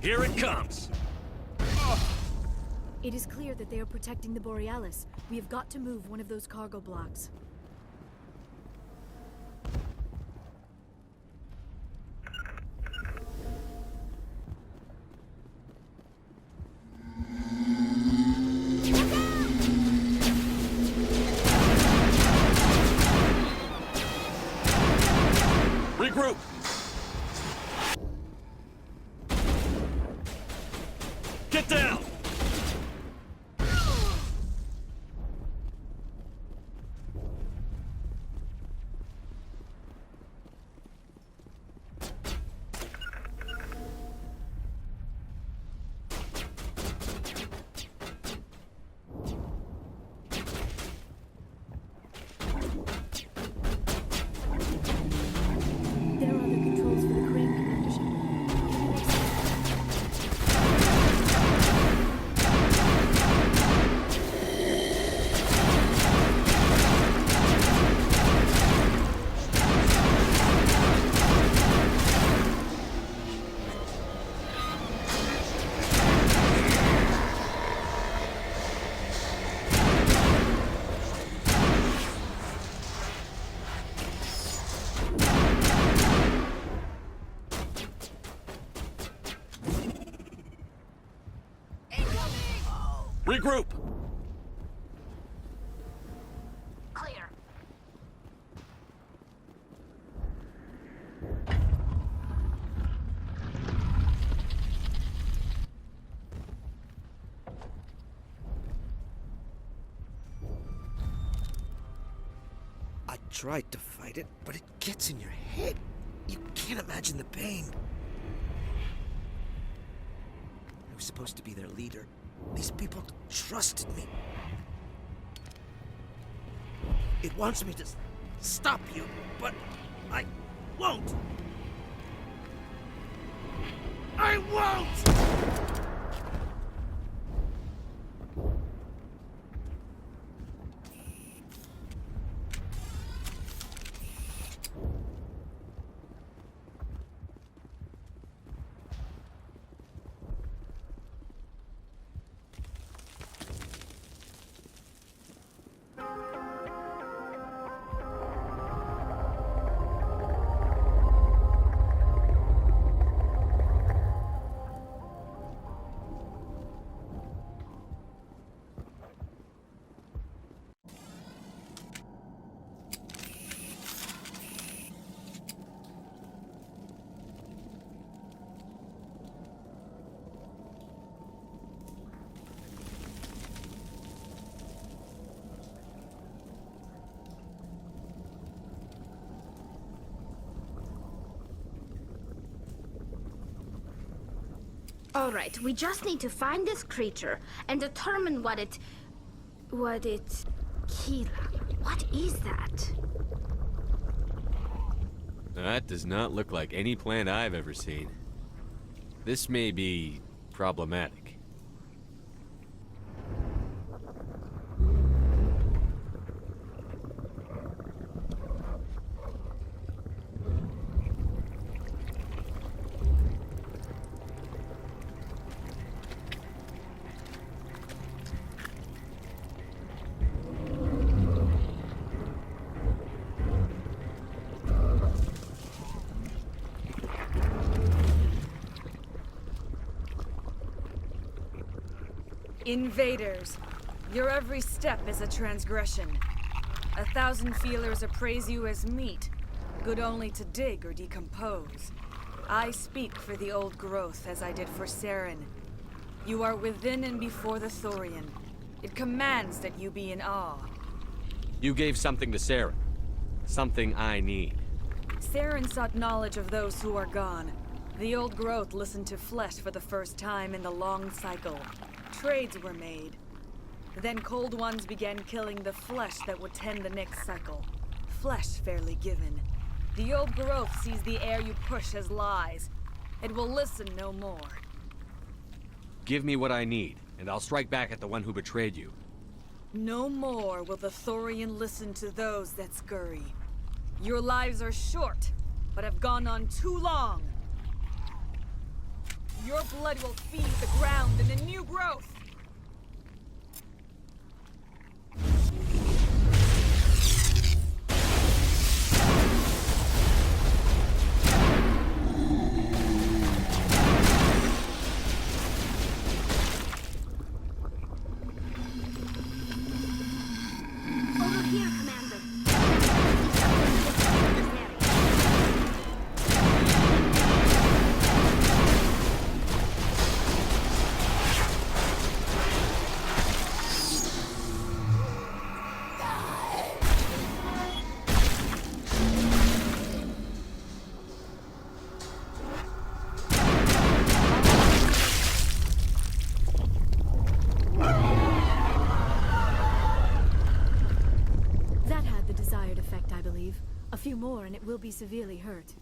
Here it comes! It is clear that they are protecting the Borealis. We have got to move one of those cargo blocks. Regroup! Get down! There are other controls for the crane commandership. Regroup! Clear. I tried to fight it, but it gets in your head. You can't imagine the pain. I was supposed to be their leader. These people trusted me. It wants me to stop you, but I won't. I won't! Alright, we just need to find this creature and determine what it... Kira, what is that? That does not look like any plant I've ever seen. This may be problematic. Invaders, your every step is a transgression. 1,000 feelers appraise you as meat, good only to dig or decompose. I speak for the old growth as I did for Saren. You are within and before the Thorian. It commands that you be in awe. You gave something to Saren. Something I need. Saren sought knowledge of those who are gone. The old growth listened to flesh for the first time in the long cycle. Trades were made. Then cold ones began killing the flesh that would tend the next cycle. Flesh fairly given. The old growth sees the air you push as lies. It will listen no more. Give me what I need, and I'll strike back at the one who betrayed you. No more will the Thorian listen to those that scurry. Your lives are short, but have gone on too long. Your blood will feed the ground and the new growth! Over here, Commander. That had the desired effect, I believe. A few more and it will be severely hurt.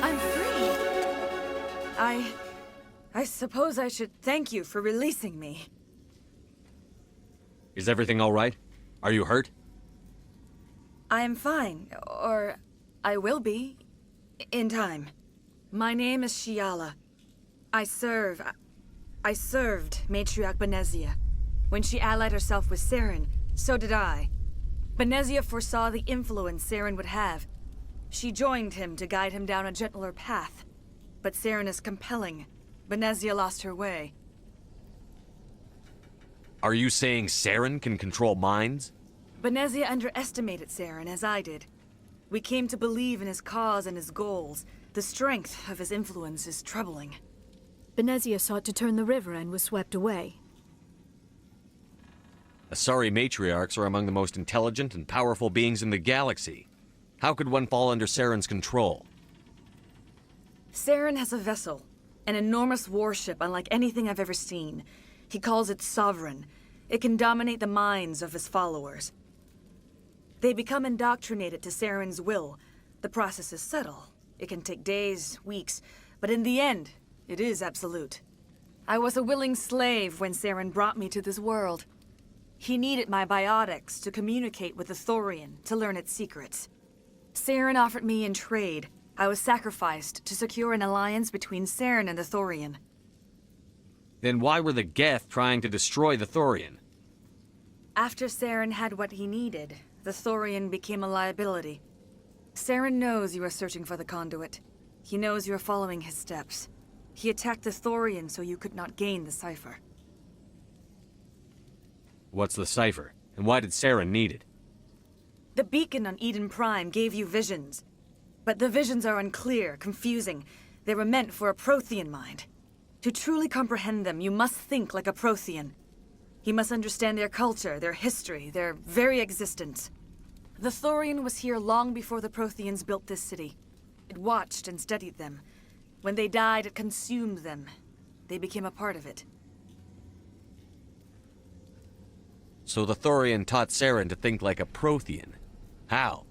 I'm free! I suppose I should thank you for releasing me. Is everything all right? Are you hurt? I am fine, or I will be, in time. My name is Shiala. I served Matriarch Benezia. When she allied herself with Saren, so did I. Benezia foresaw the influence Saren would have. She joined him to guide him down a gentler path. But Saren is compelling. Benezia lost her way. Are you saying Saren can control minds? Benezia underestimated Saren, as I did. We came to believe in his cause and his goals. The strength of his influence is troubling. Benezia sought to turn the river and was swept away. Asari matriarchs are among the most intelligent and powerful beings in the galaxy. How could one fall under Saren's control? Saren has a vessel, an enormous warship unlike anything I've ever seen. He calls it Sovereign. It can dominate the minds of his followers. They become indoctrinated to Saren's will. The process is subtle. It can take days, weeks, but in the end, it is absolute. I was a willing slave when Saren brought me to this world. He needed my biotics to communicate with the Thorian, to learn its secrets. Saren offered me in trade. I was sacrificed to secure an alliance between Saren and the Thorian. Then why were the Geth trying to destroy the Thorian? After Saren had what he needed, the Thorian became a liability. Saren knows you are searching for the conduit. He knows you are following his steps. He attacked the Thorian so you could not gain the cipher. What's the cipher? And why did Saren need it? The beacon on Eden Prime gave you visions. But the visions are unclear, confusing. They were meant for a Prothean mind. To truly comprehend them, you must think like a Prothean. You must understand their culture, their history, their very existence. The Thorian was here long before the Protheans built this city. It watched and studied them. When they died, it consumed them. They became a part of it. So the Thorian taught Saren to think like a Prothean. How?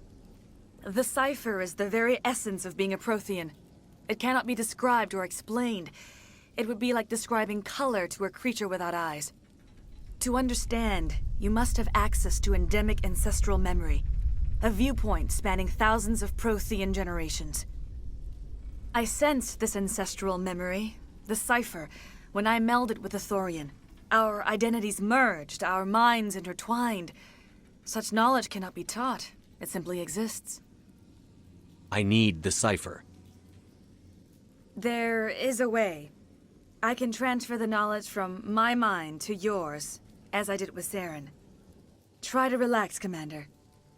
The cipher is the very essence of being a Prothean. It cannot be described or explained. It would be like describing color to a creature without eyes. To understand, you must have access to endemic ancestral memory, a viewpoint spanning thousands of Prothean generations. I sensed this ancestral memory, the cipher, when I melded with the Thorian. Our identities merged, our minds intertwined. Such knowledge cannot be taught. It simply exists. I need the cipher. There is a way. I can transfer the knowledge from my mind to yours, as I did with Saren. Try to relax, Commander.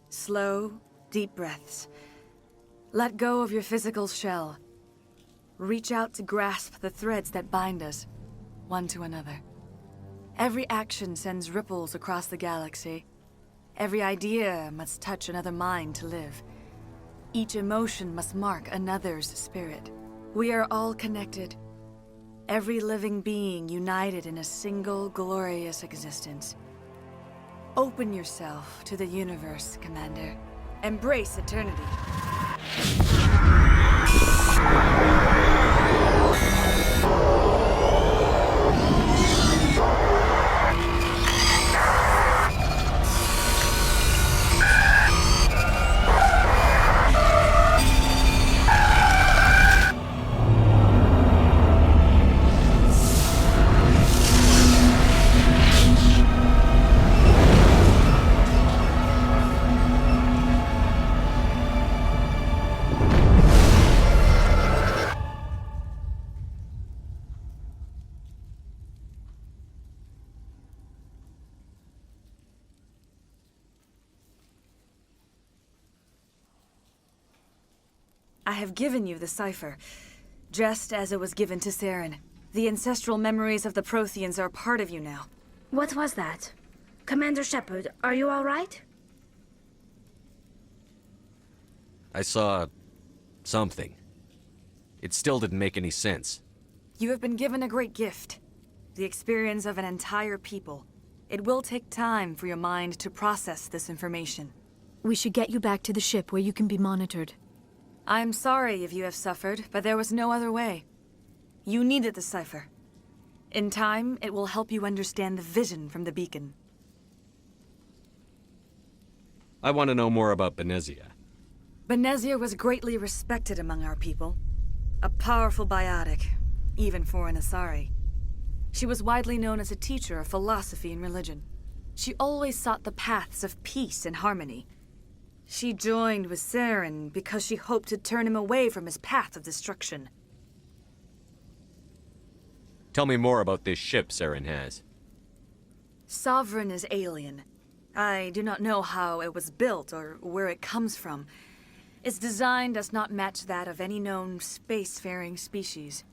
Slow, deep breaths. Let go of your physical shell. Reach out to grasp the threads that bind us, one to another. Every action sends ripples across the galaxy. Every idea must touch another mind to live. Each emotion must mark another's spirit. We are all connected. Every living being united in a single glorious existence. Open yourself to the universe, Commander. Embrace eternity. I have given you the cipher, just as it was given to Saren. The ancestral memories of the Protheans are part of you now. What was that? Commander Shepard, are you all right? I saw... something. It still didn't make any sense. You have been given a great gift. The experience of an entire people. It will take time for your mind to process this information. We should get you back to the ship where you can be monitored. I'm sorry if you have suffered, but there was no other way. You needed the cipher. In time, it will help you understand the vision from the beacon. I want to know more about Benezia. Benezia was greatly respected among our people. A powerful biotic, even for an Asari. She was widely known as a teacher of philosophy and religion. She always sought the paths of peace and harmony. She joined with Saren because she hoped to turn him away from his path of destruction. Tell me more about this ship Saren has. Sovereign is alien. I do not know how it was built or where it comes from. Its design does not match that of any known spacefaring species.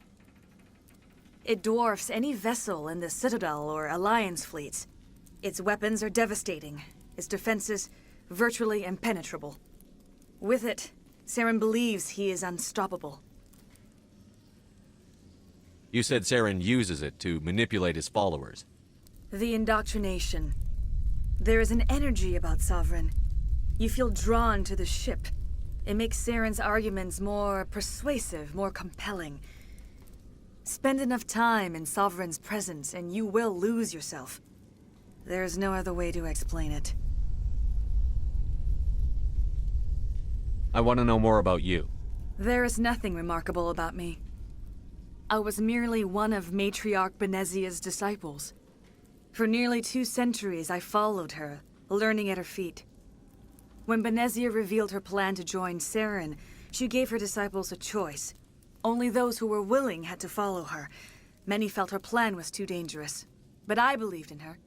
It dwarfs any vessel in the Citadel or Alliance fleets. Its weapons are devastating. Its defenses virtually impenetrable. With it, Saren believes he is unstoppable. You said Saren uses it to manipulate his followers. The indoctrination. There is an energy about Sovereign. You feel drawn to the ship. It makes Saren's arguments more persuasive, more compelling. Spend enough time in Sovereign's presence and you will lose yourself. There is no other way to explain it. I want to know more about you. There is nothing remarkable about me. I was merely one of Matriarch Benezia's disciples. For nearly 2 centuries I followed her, learning at her feet. When Benezia revealed her plan to join Saren, she gave her disciples a choice. Only those who were willing had to follow her. Many felt her plan was too dangerous. But I believed in her.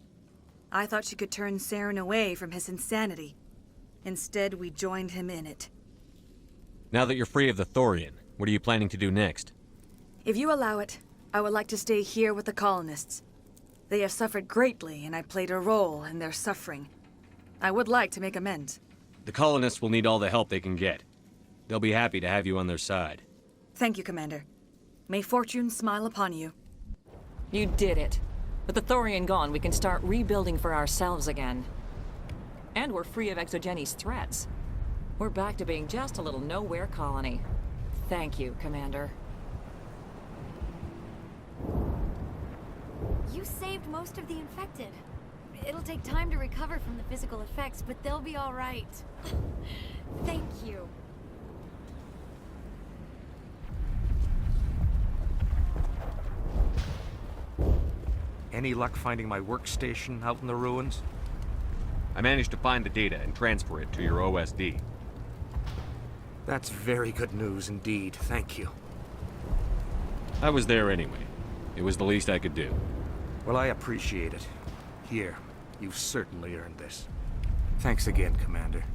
I thought she could turn Saren away from his insanity. Instead, we joined him in it. Now that you're free of the Thorian, what are you planning to do next? If you allow it, I would like to stay here with the colonists. They have suffered greatly, and I played a role in their suffering. I would like to make amends. The colonists will need all the help they can get. They'll be happy to have you on their side. Thank you, Commander. May fortune smile upon you. You did it. With the Thorian gone, we can start rebuilding for ourselves again. And we're free of Exogeni's threats. We're back to being just a little nowhere colony. Thank you, Commander. You saved most of the infected. It'll take time to recover from the physical effects, but they'll be all right. Thank you. Any luck finding my workstation out in the ruins? I managed to find the data and transfer it to your OSD. That's very good news indeed. Thank you. I was there anyway. It was the least I could do. Well, I appreciate it. Here, you've certainly earned this. Thanks again, Commander.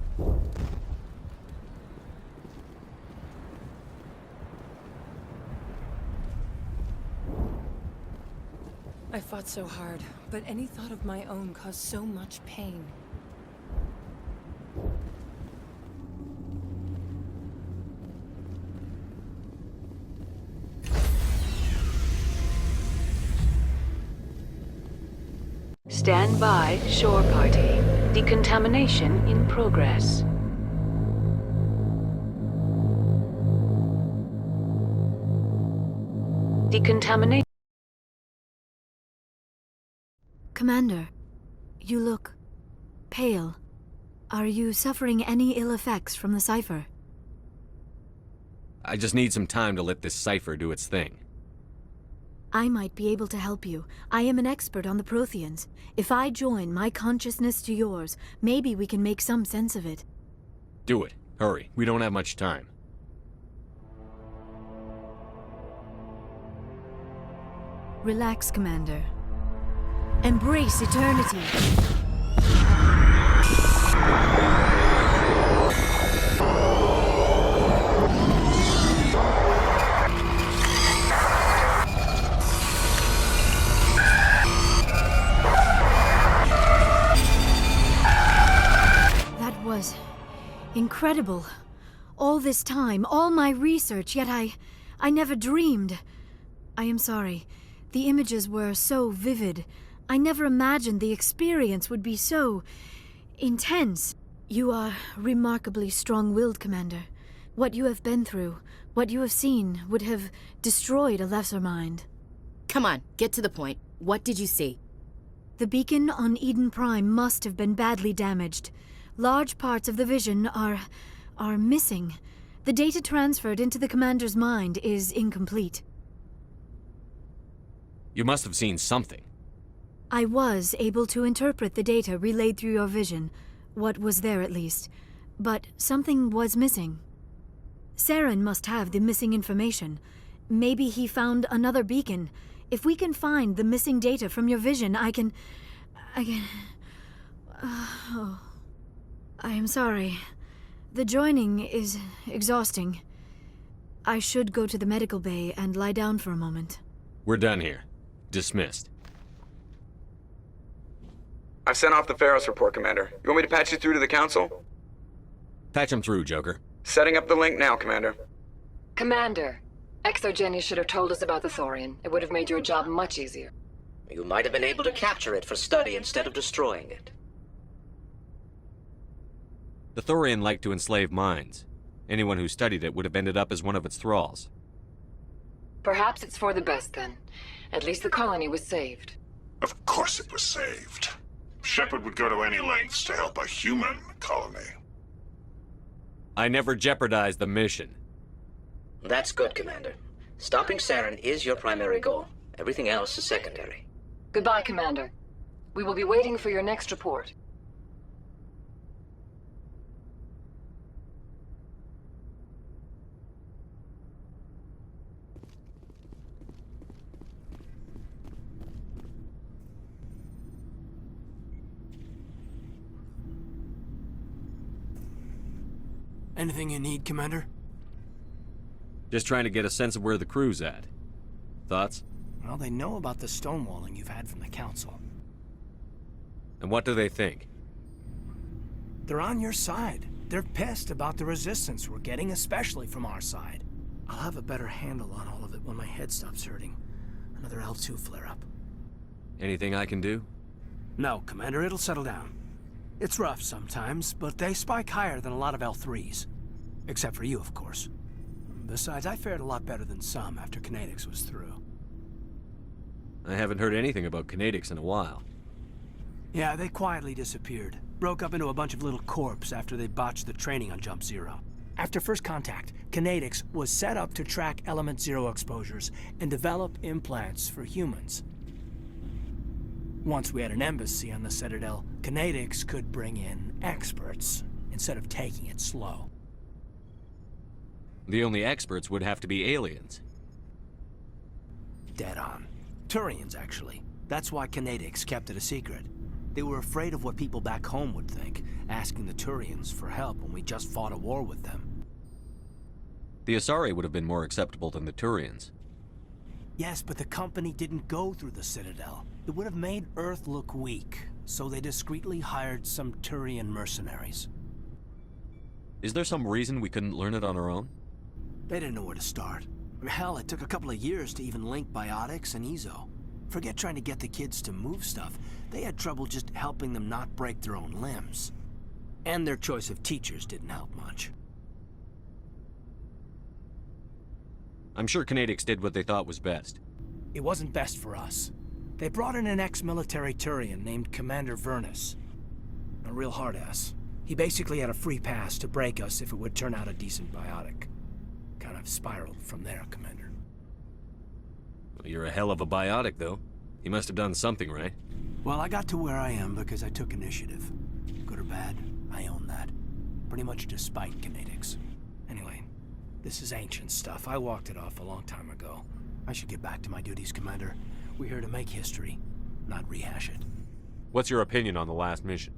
I fought so hard, but any thought of my own caused so much pain. Stand by, shore party. Decontamination in progress. Decontamination. Commander, you look pale. Are you suffering any ill effects from the cipher? I just need some time to let this cipher do its thing. I might be able to help you. I am an expert on the Protheans. If I join my consciousness to yours, maybe we can make some sense of it. Do it. Hurry. We don't have much time. Relax, Commander. Embrace eternity. That was incredible. All this time, all my research, yet I never dreamed. I am sorry. The images were so vivid. I never imagined the experience would be so intense. You are remarkably strong-willed, Commander. What you have been through, what you have seen, would have destroyed a lesser mind. Come on, get to the point. What did you see? The beacon on Eden Prime must have been badly damaged. Large parts of the vision are missing. The data transferred into the Commander's mind is incomplete. You must have seen something. I was able to interpret the data relayed through your vision, what was there at least, but something was missing. Saren must have the missing information. Maybe he found another beacon. If we can find the missing data from your vision, I can... I am sorry. The joining is exhausting. I should go to the medical bay and lie down for a moment. We're done here. Dismissed. I've sent off the Pharos report, Commander. You want me to patch you through to the Council? Patch him through, Joker. Setting up the link now, Commander. Commander, Exogeny should have told us about the Thorian. It would have made your job much easier. You might have been able to capture it for study instead of destroying it. The Thorian liked to enslave minds. Anyone who studied it would have ended up as one of its thralls. Perhaps it's for the best then. At least the colony was saved. Of course it was saved. Shepard would go to any lengths to help a human colony. I never jeopardized the mission. That's good, Commander. Stopping Saren is your primary goal. Everything else is secondary. Goodbye, Commander. We will be waiting for your next report. Anything you need, Commander? Just trying to get a sense of where the crew's at. Thoughts? Well, they know about the stonewalling you've had from the Council. And what do they think? They're on your side. They're pissed about the resistance we're getting, especially from our side. I'll have a better handle on all of it when my head stops hurting. Another L2 flare-up. Anything I can do? No, Commander, it'll settle down. It's rough sometimes, but they spike higher than a lot of L3s. Except for you, of course. Besides, I fared a lot better than some after Kinetics was through. I haven't heard anything about Kinetics in a while. Yeah, they quietly disappeared. Broke up into a bunch of little corps after they botched the training on Jump Zero. After first contact, Kinetics was set up to track Element Zero exposures and develop implants for humans. Once we had an embassy on the Citadel, Canadics could bring in experts, instead of taking it slow. The only experts would have to be aliens. Dead on. Thorians, actually. That's why Canadics kept it a secret. They were afraid of what people back home would think, asking the Thorians for help when we just fought a war with them. The Asari would have been more acceptable than the Thorians. Yes, but the company didn't go through the Citadel. It would have made Earth look weak, so they discreetly hired some Thorian mercenaries. Is there some reason we couldn't learn it on our own? They didn't know where to start. Hell, it took a couple of years to even link biotics and Ezo. Forget trying to get the kids to move stuff. They had trouble just helping them not break their own limbs. And their choice of teachers didn't help much. I'm sure Canadics did what they thought was best. It wasn't best for us. They brought in an ex-military Thorian named Commander Vernus. A real hard-ass. He basically had a free pass to break us if it would turn out a decent biotic. Kind of spiraled from there, Commander. Well, you're a hell of a biotic, though. He must have done something right. Well, I got to where I am because I took initiative. Good or bad, I own that. Pretty much despite Canadics. Anyway, this is ancient stuff. I walked it off a long time ago. I should get back to my duties, Commander. We're here to make history, not rehash it. What's your opinion on the last mission?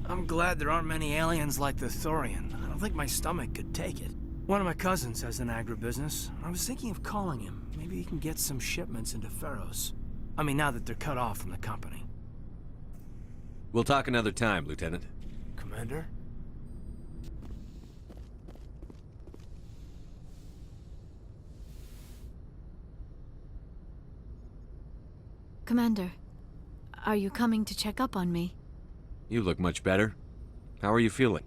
I'm glad there aren't many aliens like the Thorian. I don't think my stomach could take it. One of my cousins has an agribusiness. I was thinking of calling him. Maybe he can get some shipments into Pharaohs. I mean, now that they're cut off from the company. We'll talk another time, Lieutenant. Commander? Commander, are you coming to check up on me? You look much better. How are you feeling?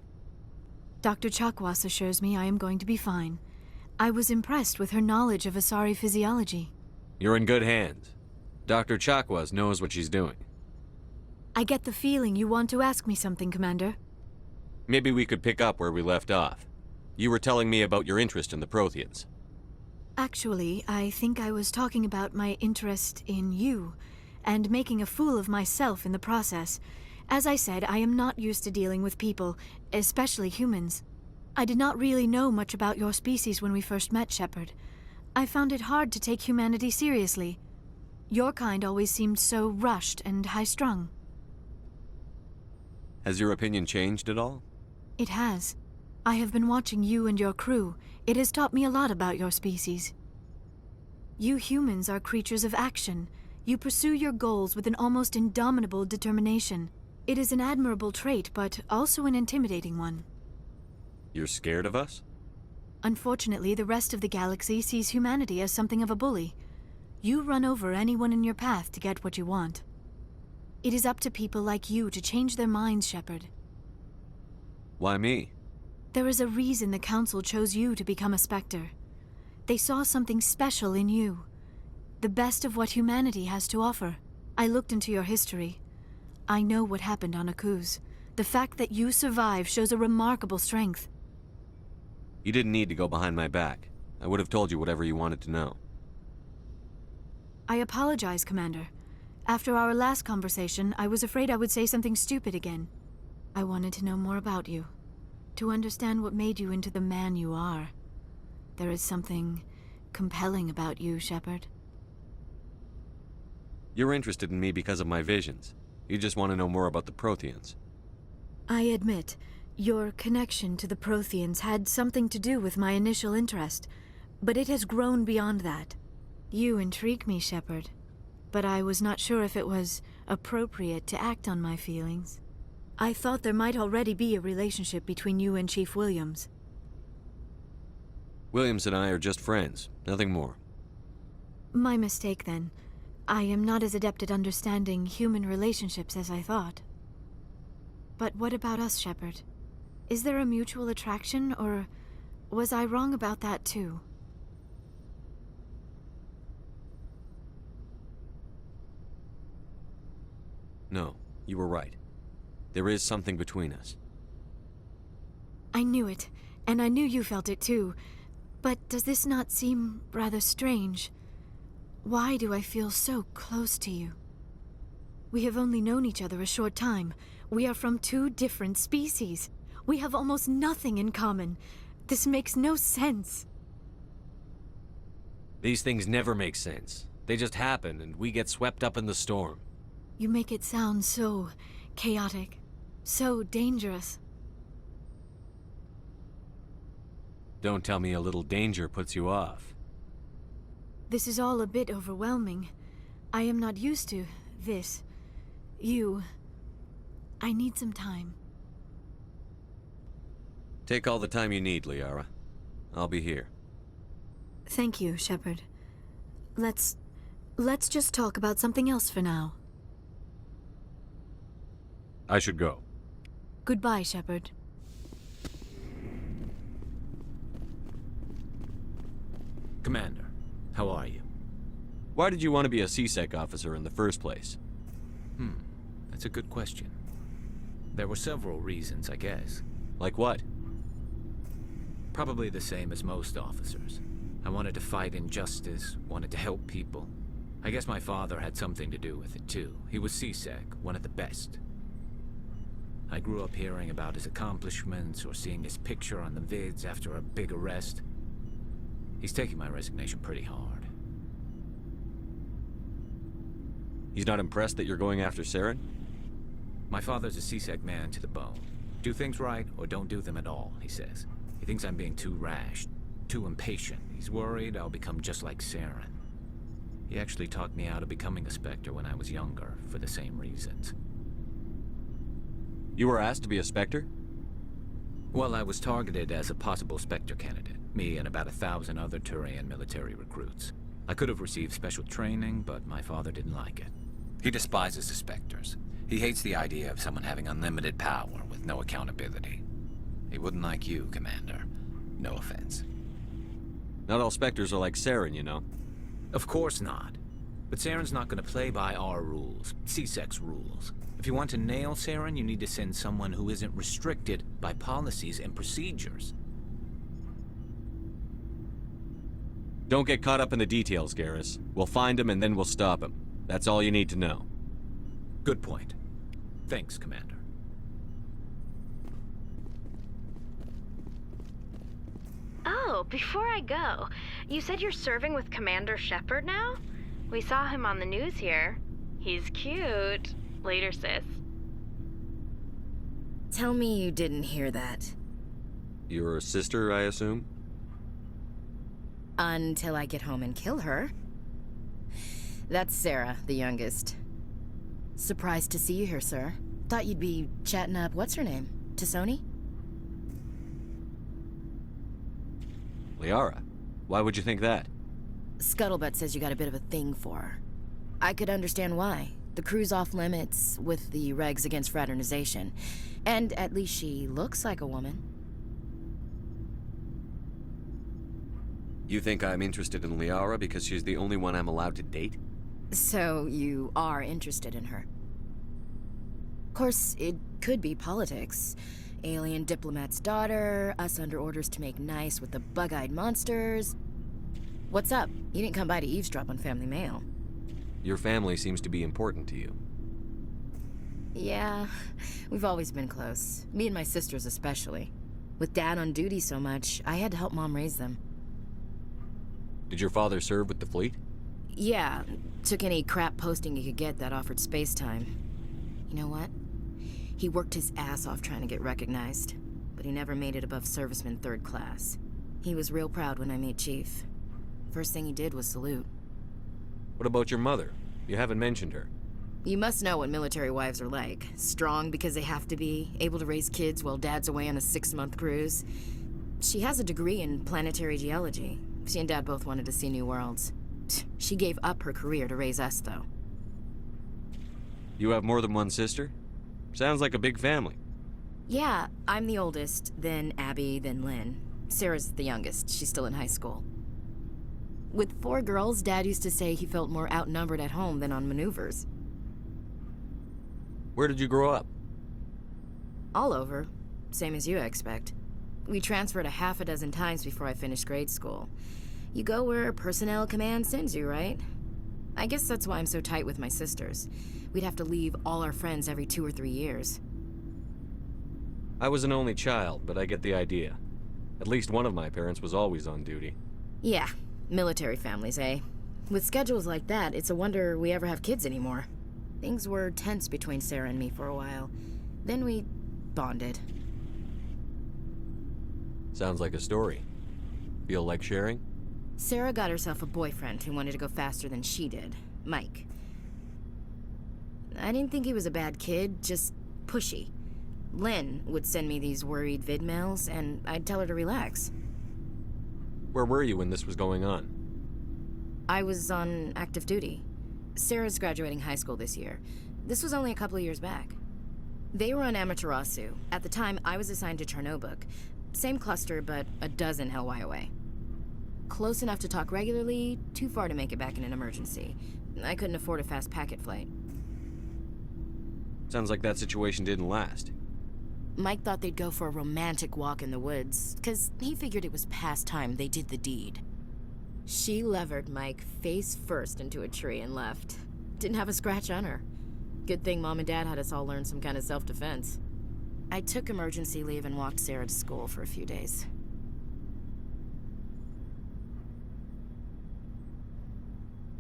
Dr. Chakwas assures me I am going to be fine. I was impressed with her knowledge of Asari physiology. You're in good hands. Dr. Chakwas knows what she's doing. I get the feeling you want to ask me something, Commander. Maybe we could pick up where we left off. You were telling me about your interest in the Protheans. Actually, I think I was talking about my interest in you, and making a fool of myself in the process. As I said, I am not used to dealing with people, especially humans. I did not really know much about your species when we first met, Shepard. I found it hard to take humanity seriously. Your kind always seemed so rushed and high-strung. Has your opinion changed at all? It has. I have been watching you and your crew. It has taught me a lot about your species. You humans are creatures of action. You pursue your goals with an almost indomitable determination. It is an admirable trait, but also an intimidating one. You're scared of us? Unfortunately, the rest of the galaxy sees humanity as something of a bully. You run over anyone in your path to get what you want. It is up to people like you to change their minds, Shepard. Why me? There is a reason the Council chose you to become a Spectre. They saw something special in you. The best of what humanity has to offer. I looked into your history. I know what happened on Akuz. The fact that you survived shows a remarkable strength. You didn't need to go behind my back. I would have told you whatever you wanted to know. I apologize, Commander. After our last conversation, I was afraid I would say something stupid again. I wanted to know more about you. To understand what made you into the man you are. There is something compelling about you, Shepard. You're interested in me because of my visions. You just want to know more about the Protheans. I admit, your connection to the Protheans had something to do with my initial interest, but it has grown beyond that. You intrigue me, Shepard, but I was not sure if it was appropriate to act on my feelings. I thought there might already be a relationship between you and Chief Williams. Williams and I are just friends, nothing more. My mistake, then. I am not as adept at understanding human relationships as I thought. But what about us, Shepard? Is there a mutual attraction, or was I wrong about that too? No, you were right. There is something between us. I knew it, and I knew you felt it too. But does this not seem rather strange? Why do I feel so close to you? We have only known each other a short time. We are from two different species. We have almost nothing in common. This makes no sense. These things never make sense. They just happen, and we get swept up in the storm. You make it sound so chaotic, so dangerous. Don't tell me a little danger puts you off. This is all a bit overwhelming. I am not used to this. I need some time. Take all the time you need, Liara. I'll be here. Thank you, Shepard. Let's just talk about something else for now. I should go. Goodbye, Shepard. Commander, how are you? Why did you want to be a C-Sec officer in the first place? That's a good question. There were several reasons, I guess. Like what? Probably the same as most officers. I wanted to fight injustice, wanted to help people. I guess my father had something to do with it too. He was C-Sec, one of the best. I grew up hearing about his accomplishments or seeing his picture on the vids after a big arrest. He's taking my resignation pretty hard. He's not impressed that you're going after Saren? My father's a C-Sec man to the bone. Do things right or don't do them at all, he says. He thinks I'm being too rash, too impatient. He's worried I'll become just like Saren. He actually talked me out of becoming a Spectre when I was younger, for the same reasons. You were asked to be a Spectre? Well, I was targeted as a possible Spectre candidate. Me and about 1,000 other Thorian military recruits. I could have received special training, but my father didn't like it. He despises the Spectres. He hates the idea of someone having unlimited power with no accountability. He wouldn't like you, Commander. No offense. Not all Spectres are like Saren, you know. Of course not. But Saren's not going to play by our rules, C-Sec's rules. If you want to nail Saren, you need to send someone who isn't restricted by policies and procedures. Don't get caught up in the details, Garrus. We'll find him and then we'll stop him. That's all you need to know. Good point. Thanks, Commander. Oh, before I go, you said you're serving with Commander Shepard now? We saw him on the news here. He's cute. Later, sis. Tell me you didn't hear that. Your sister, I assume? Until I get home and kill her. That's Sarah, the youngest. Surprised to see you here, sir. Thought you'd be chatting up what's her name? T'Soni? Liara. Why would you think that? Scuttlebutt says you got a bit of a thing for her. I could understand why. The crew's off limits with the regs against fraternization. And at least she looks like a woman. You think I'm interested in Liara because she's the only one I'm allowed to date? So you are interested in her. Of course, it could be politics. Alien diplomat's daughter, us under orders to make nice with the bug-eyed monsters. What's up? You didn't come by to eavesdrop on Family Mail. Your family seems to be important to you. Yeah, we've always been close. Me and my sisters especially. With Dad on duty so much, I had to help Mom raise them. Did your father serve with the fleet? Yeah, took any crap posting he could get that offered space time. You know what? He worked his ass off trying to get recognized, but he never made it above serviceman 3rd class. He was real proud when I made chief. First thing he did was salute. What about your mother? You haven't mentioned her. You must know what military wives are like. Strong because they have to be, able to raise kids while Dad's away on a 6-month cruise. She has a degree in planetary geology. She and Dad both wanted to see new worlds. She gave up her career to raise us, though. You have more than one sister? Sounds like a big family. Yeah, I'm the oldest, then Abby, then Lynn. Sarah's the youngest. She's still in high school. With 4 girls, Dad used to say he felt more outnumbered at home than on maneuvers. Where did you grow up? All over. Same as you, I expect. We transferred a half a dozen times before I finished grade school. You go where personnel command sends you, right? I guess that's why I'm so tight with my sisters. We'd have to leave all our friends every 2 or 3 years. I was an only child, but I get the idea. At least one of my parents was always on duty. Yeah, military families, eh? With schedules like that, it's a wonder we ever have kids anymore. Things were tense between Sarah and me for a while. Then we bonded. Sounds like a story. Feel like sharing? Sarah got herself a boyfriend who wanted to go faster than she did, Mike. I didn't think he was a bad kid, just pushy. Lynn would send me these worried vid mails, and I'd tell her to relax. Where were you when this was going on? I was on active duty. Sarah's graduating high school this year. This was only a couple of years back. They were on Amaterasu. At the time, I was assigned to Chernobog. Same cluster, but a dozen Hellwire away. Close enough to talk regularly, too far to make it back in an emergency. I couldn't afford a fast packet flight. Sounds like that situation didn't last. Mike thought they'd go for a romantic walk in the woods, 'cause he figured it was past time they did the deed. She levered Mike face first into a tree and left. Didn't have a scratch on her. Good thing Mom and Dad had us all learn some kind of self-defense. I took emergency leave and walked Sarah to school for a few days.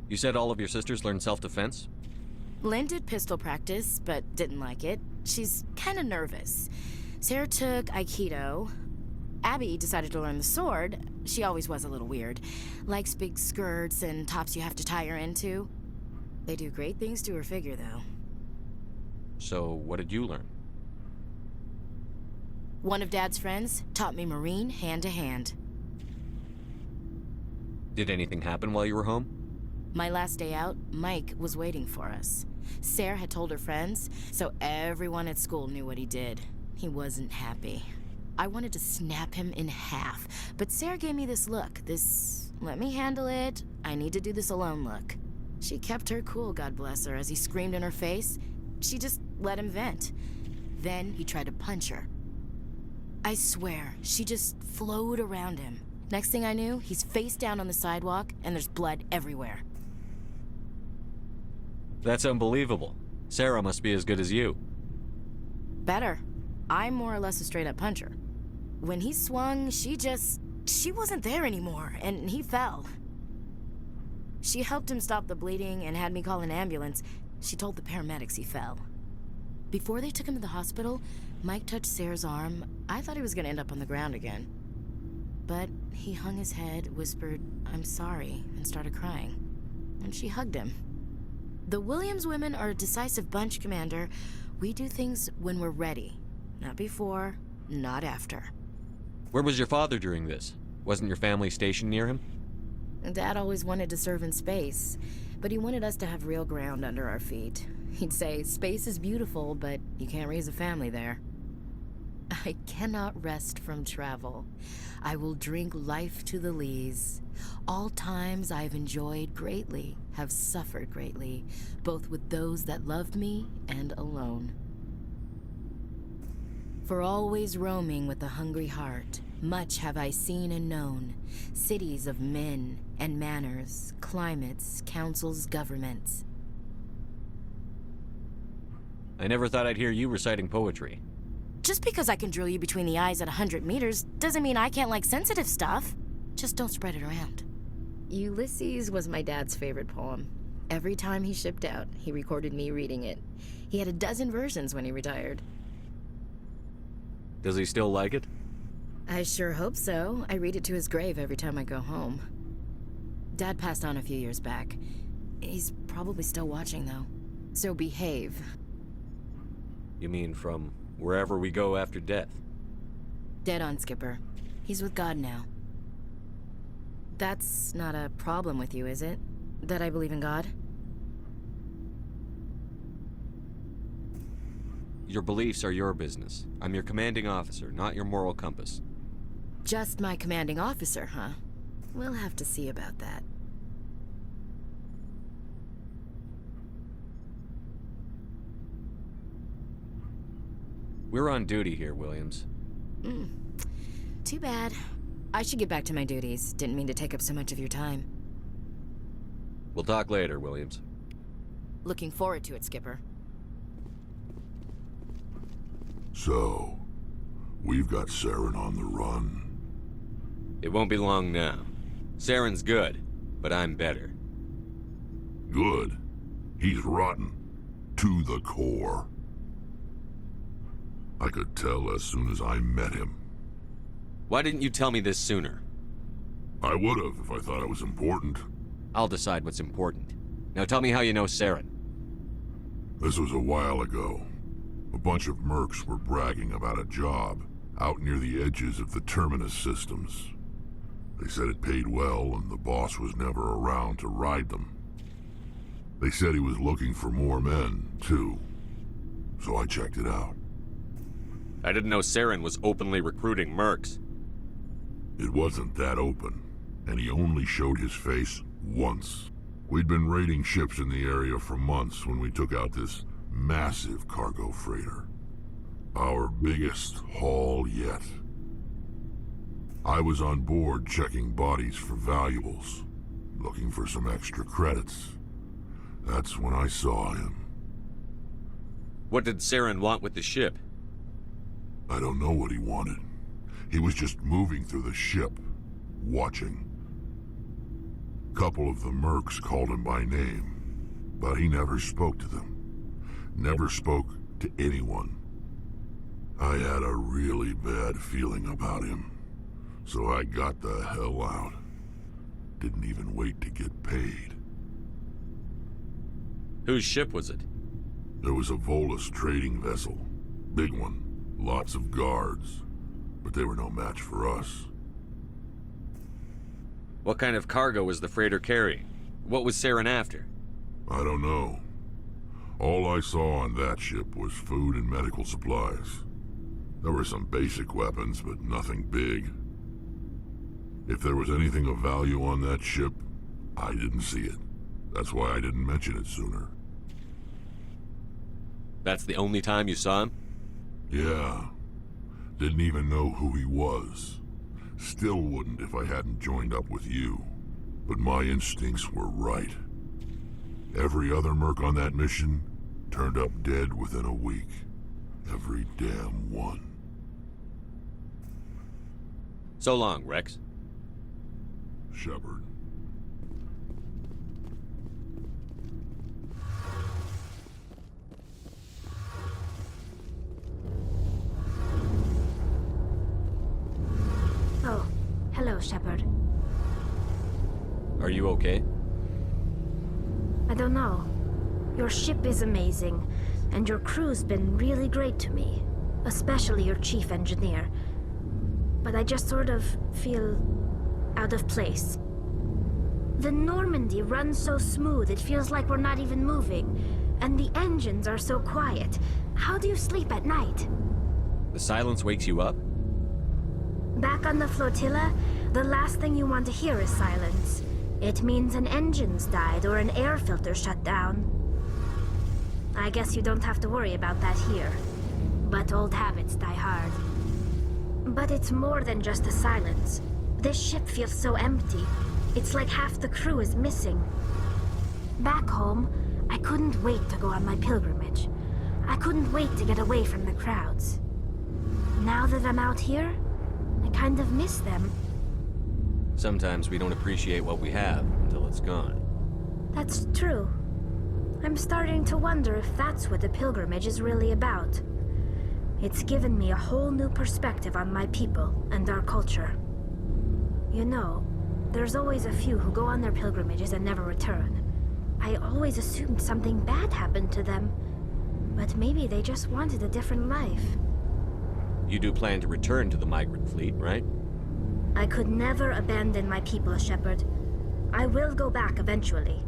You said all of your sisters learned self-defense? Lynn did pistol practice, but didn't like it. She's kind of nervous. Sarah took Aikido. Abby decided to learn the sword. She always was a little weird. Likes big skirts and tops you have to tie her into. They do great things to her figure, though. So, what did you learn? One of Dad's friends taught me Marine hand to hand. Did anything happen while you were home? My last day out, Mike was waiting for us. Sarah had told her friends, so everyone at school knew what he did. He wasn't happy. I wanted to snap him in half, but Sarah gave me this look, this let me handle it, I need to do this alone look. She kept her cool, God bless her, as he screamed in her face. She just let him vent. Then he tried to punch her. I swear, she just flowed around him. Next thing I knew, he's face down on the sidewalk, and there's blood everywhere. That's unbelievable. Sarah must be as good as you. Better. I'm more or less a straight-up puncher. When he swung, she wasn't there anymore, and he fell. She helped him stop the bleeding and had me call an ambulance. She told the paramedics he fell. Before they took him to the hospital, Mike touched Sarah's arm. I thought he was gonna end up on the ground again. But he hung his head, whispered, "I'm sorry," and started crying. And she hugged him. The Williams women are a decisive bunch, Commander. We do things when we're ready. Not before, not after. Where was your father during this? Wasn't your family stationed near him? Dad always wanted to serve in space, but he wanted us to have real ground under our feet. He'd say, space is beautiful, but you can't raise a family there. I cannot rest from travel. I will drink life to the lees. All times I have enjoyed greatly, have suffered greatly, both with those that loved me and alone. For always roaming with a hungry heart, much have I seen and known, cities of men and manners, climates, councils, governments. I never thought I'd hear you reciting poetry. Just because I can drill you between the eyes at 100 meters doesn't mean I can't like sensitive stuff. Just don't spread it around. Ulysses was my dad's favorite poem. Every time he shipped out, he recorded me reading it. He had a dozen versions when he retired. Does he still like it? I sure hope so. I read it to his grave every time I go home. Dad passed on a few years back. He's probably still watching, though. So behave. You mean from wherever we go after death? Dead on, Skipper. He's with God now. That's not a problem with you, is it? That I believe in God? Your beliefs are your business. I'm your commanding officer, not your moral compass. Just my commanding officer, huh? We'll have to see about that. We're on duty here, Williams. Too bad. I should get back to my duties. Didn't mean to take up so much of your time. We'll talk later, Williams. Looking forward to it, Skipper. So, we've got Saren on the run. It won't be long now. Saren's good, but I'm better. Good? He's rotten. To the core. I could tell as soon as I met him. Why didn't you tell me this sooner? I would've if I thought it was important. I'll decide what's important. Now tell me how you know Saren. This was a while ago. A bunch of mercs were bragging about a job out near the edges of the Terminus systems. They said it paid well and the boss was never around to ride them. They said he was looking for more men, too. So I checked it out. I didn't know Saren was openly recruiting mercs. It wasn't that open, and he only showed his face once. We'd been raiding ships in the area for months when we took out this massive cargo freighter. Our biggest haul yet. I was on board checking bodies for valuables, looking for some extra credits. That's when I saw him. What did Saren want with the ship? I don't know what he wanted. He was just moving through the ship, watching. Couple of the mercs called him by name, but he never spoke to them. Never spoke to anyone. I had a really bad feeling about him, so I got the hell out. Didn't even wait to get paid. Whose ship was it? There was a Volus trading vessel. Big one. Lots of guards. But they were no match for us. What kind of cargo was the freighter carrying? What was Saren after? I don't know. All I saw on that ship was food and medical supplies. There were some basic weapons, but nothing big. If there was anything of value on that ship, I didn't see it. That's why I didn't mention it sooner. That's the only time you saw him? Yeah. Didn't even know who he was. Still wouldn't if I hadn't joined up with you. But my instincts were right. Every other merc on that mission turned up dead within a week. Every damn one. So long, Rex. Shepard. Oh, hello, Shepard. Are you okay? I don't know. Your ship is amazing, and your crew's been really great to me. Especially your chief engineer. But I just sort of feel out of place. The Normandy runs so smooth it feels like we're not even moving. And the engines are so quiet. How do you sleep at night? The silence wakes you up? Back on the flotilla, the last thing you want to hear is silence. It means an engine's died or an air filter shut down. I guess you don't have to worry about that here. But old habits die hard. But it's more than just the silence. This ship feels so empty. It's like half the crew is missing. Back home, I couldn't wait to go on my pilgrimage. I couldn't wait to get away from the crowds. Now that I'm out here, I kind of miss them. Sometimes we don't appreciate what we have until it's gone. That's true. I'm starting to wonder if that's what the pilgrimage is really about. It's given me a whole new perspective on my people and our culture. You know, there's always a few who go on their pilgrimages and never return. I always assumed something bad happened to them, but maybe they just wanted a different life. You do plan to return to the migrant fleet, right? I could never abandon my people, Shepard. I will go back eventually,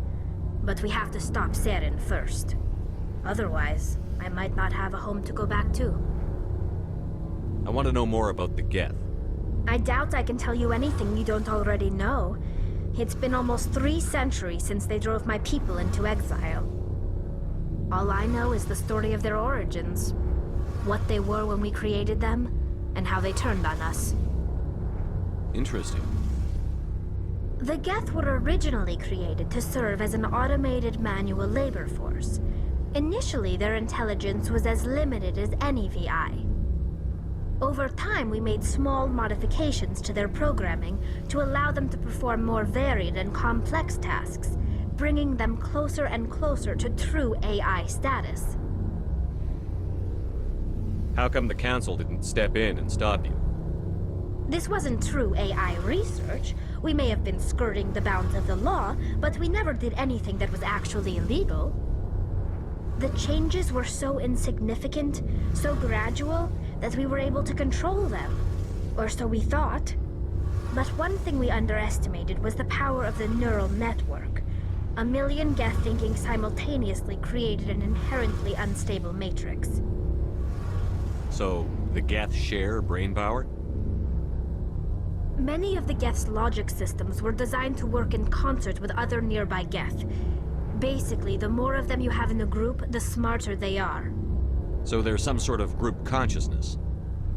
but we have to stop Saren first. Otherwise, I might not have a home to go back to. I want to know more about the Geth. I doubt I can tell you anything you don't already know. It's been almost 3 centuries since they drove my people into exile. All I know is the story of their origins. What they were when we created them, and how they turned on us. Interesting. The Geth were originally created to serve as an automated manual labor force. Initially, their intelligence was as limited as any VI. Over time, we made small modifications to their programming to allow them to perform more varied and complex tasks, bringing them closer and closer to true AI status. How come the Council didn't step in and stop you? This wasn't true AI research. We may have been skirting the bounds of the law, but we never did anything that was actually illegal. The changes were so insignificant, so gradual, that we were able to control them. Or so we thought. But one thing we underestimated was the power of the neural network. A million Geth thinking simultaneously created an inherently unstable matrix. So, the Geth share brain power? Many of the Geth's logic systems were designed to work in concert with other nearby Geth. Basically, the more of them you have in a group, the smarter they are. So there's some sort of group consciousness?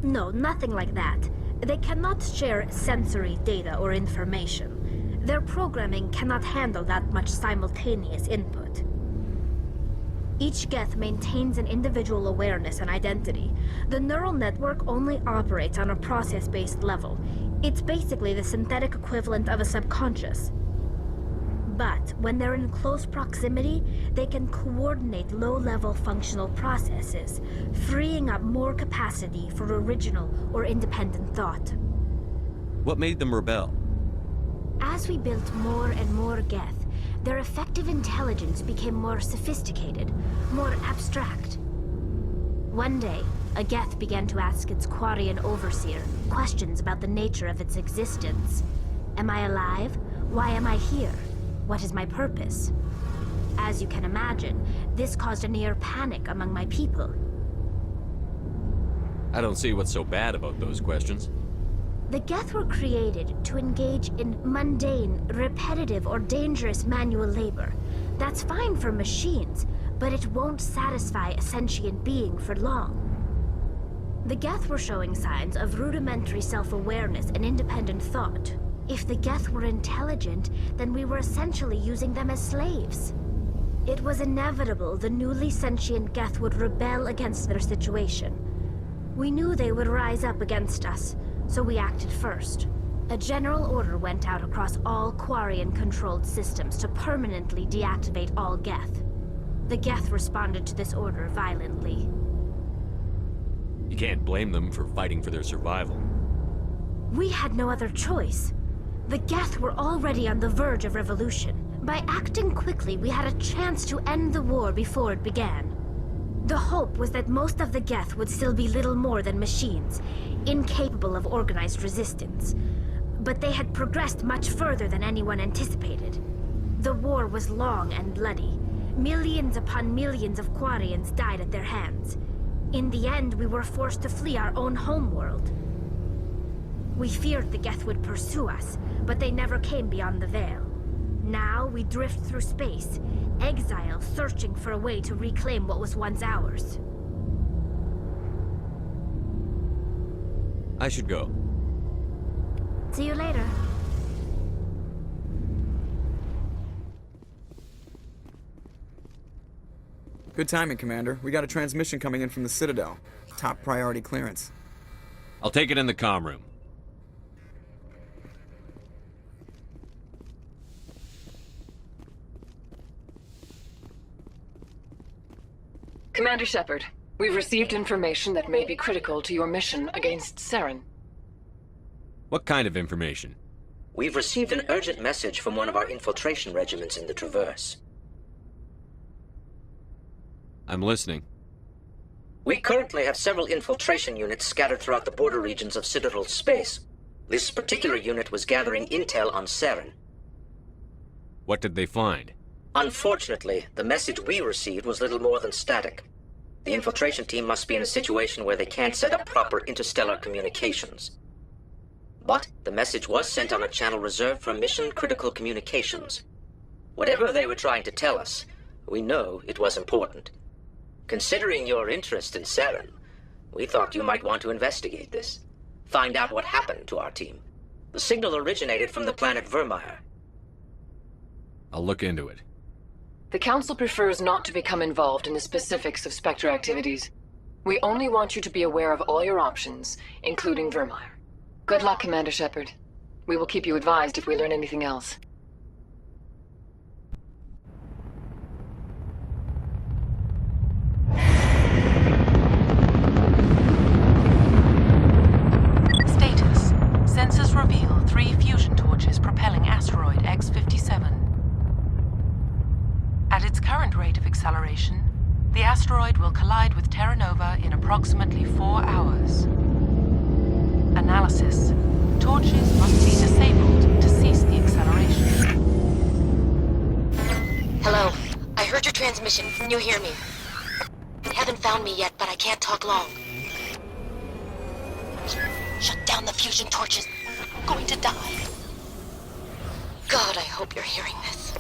No, nothing like that. They cannot share sensory data or information. Their programming cannot handle that much simultaneous input. Each Geth maintains an individual awareness and identity. The neural network only operates on a process-based level. It's basically the synthetic equivalent of a subconscious. But when they're in close proximity, they can coordinate low-level functional processes, freeing up more capacity for original or independent thought. What made them rebel? As we built more and more Geth, their effective intelligence became more sophisticated, more abstract. One day, a Geth began to ask its Quarian overseer questions about the nature of its existence. Am I alive? Why am I here? What is my purpose? As you can imagine, this caused a near panic among my people. I don't see what's so bad about those questions. The Geth were created to engage in mundane, repetitive, or dangerous manual labor. That's fine for machines, but it won't satisfy a sentient being for long. The Geth were showing signs of rudimentary self-awareness and independent thought. If the Geth were intelligent, then we were essentially using them as slaves. It was inevitable the newly sentient Geth would rebel against their situation. We knew they would rise up against us, so we acted first. A general order went out across all Quarian-controlled systems to permanently deactivate all Geth. The Geth responded to this order violently. You can't blame them for fighting for their survival. We had no other choice. The Geth were already on the verge of revolution. By acting quickly, we had a chance to end the war before it began. The hope was that most of the Geth would still be little more than machines, incapable of organized resistance. But they had progressed much further than anyone anticipated. The war was long and bloody. Millions upon millions of Quarians died at their hands. In the end, we were forced to flee our own homeworld. We feared the Geth would pursue us, but they never came beyond the Veil. Now we drift through space, exile searching for a way to reclaim what was once ours. I should go. See you later. Good timing, Commander. We got a transmission coming in from the Citadel. Top priority clearance. I'll take it in the comm room. Commander Shepard, we've received information that may be critical to your mission against Saren. What kind of information? We've received an urgent message from one of our infiltration regiments in the Traverse. I'm listening. We currently have several infiltration units scattered throughout the border regions of Citadel space. This particular unit was gathering intel on Saren. What did they find? Unfortunately, the message we received was little more than static. The infiltration team must be in a situation where they can't set up proper interstellar communications. But the message was sent on a channel reserved for mission-critical communications. Whatever they were trying to tell us, we know it was important. Considering your interest in Saren, we thought you might want to investigate this. Find out what happened to our team. The signal originated from the planet Vermeer. I'll look into it. The Council prefers not to become involved in the specifics of Spectre activities. We only want you to be aware of all your options, including Vermeer. Good luck, Commander Shepard. We will keep you advised if we learn anything else. Status. Sensors reveal 3 fusion torches propelling asteroid X-57. At its current rate of acceleration, the asteroid will collide with Terra Nova in approximately 4 hours. Analysis. Torches must be disabled to cease the acceleration. Hello. I heard your transmission. Can you hear me? They haven't found me yet, but I can't talk long. Shut down the fusion torches. I'm going to die. God, I hope you're hearing this.